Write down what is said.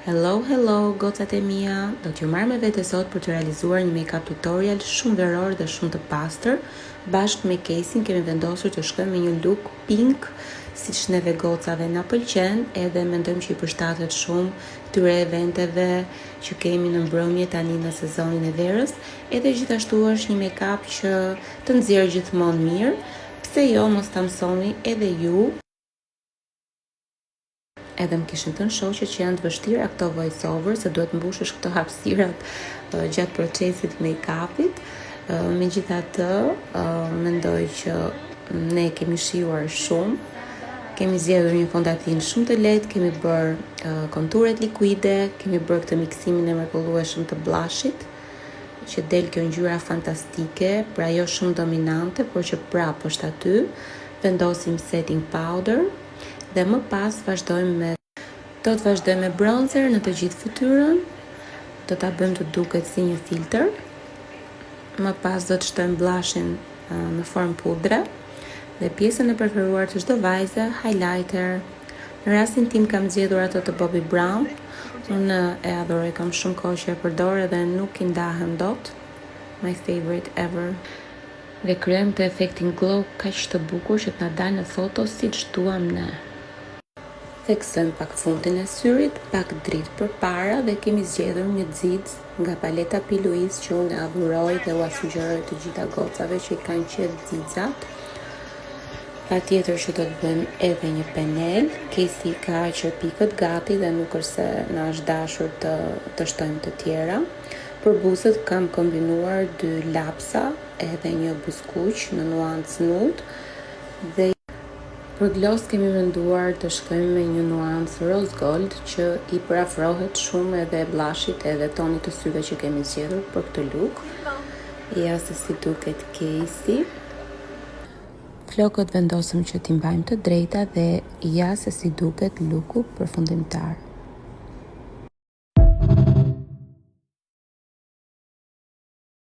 Hello, gocat e mia, do t'ju marrë me vete sot për të realizuar një make-up tutorial shumë veror dhe shumë të pastër. Bashkë me Kesin kemi vendosur të shkojmë me një look pink, siç neve gocave na pëlqen, edhe mendojmë që i përshtatet shumë këtyre eventeve që kemi në mbrëmje tani në sezonin e verës, edhe gjithashtu është një make-up që të nxjerr gjithmonë mirë. Pse jo mos ta mësoni edhe ju? Edhe më kishin thënë shoqet që janë të vështira këto voice over, se duhet mbushësh këto hapësirat gjatë procesit make-upit. Megjithatë, mendoj që ne kemi shijuar shumë. Kemi zgjedhur një fondatin shumë të lehtë, kemi bërë konturet likuide, kemi bërë këtë miksimin e mrekullueshëm të blushit, që del kjo ngjyra fantastike, pra jo shumë dominante, por që prapë është aty. Vendosim setting powder dhe më pas do të vazhdojmë me bronzer në të gjithë fytyrën. Do ta bëjmë të duket si një filtr. Më pas do të shtojmë blushin në formë pudre dhe pjesën e preferuar të çdo vajze, highlighter. Në rastin tim kam zgjedhur ato të Bobbi Brown. Unë e adhuroj, kam shumë kohë që e përdor dhe nuk i ndahem dot. My favorite ever. Dhe kryejmë të efektin glow kaq të bukur që të na dalë në foto siç duam ne. Theksojmë pak fundin e syrit, pak dritë përpara dhe kemi zgjedhur një xix nga paleta P. Louise që unë e adhuroj dhe ua sugjeroj të gjitha gocave që i kanë qejf xixat. Patjetër që do të bëjmë edhe një penel. Kesi ka hequr pikët gati dhe nuk është se na është dashur të shtojmë të tjera. Për buzët kam kombinuar 2 lapsa edhe një buzëkuq në nuancë nude dhe për gloss kemi menduar të shkojmë me një nuancë rose gold që i parafrohet shumë edhe blushit edhe tonit të syve që kemi zgjedhur për këtë look. Ja se si duket Kesi. Flokët vendosëm që t'i mbajmë të drejta dhe ja se si duket looku përfundimtar.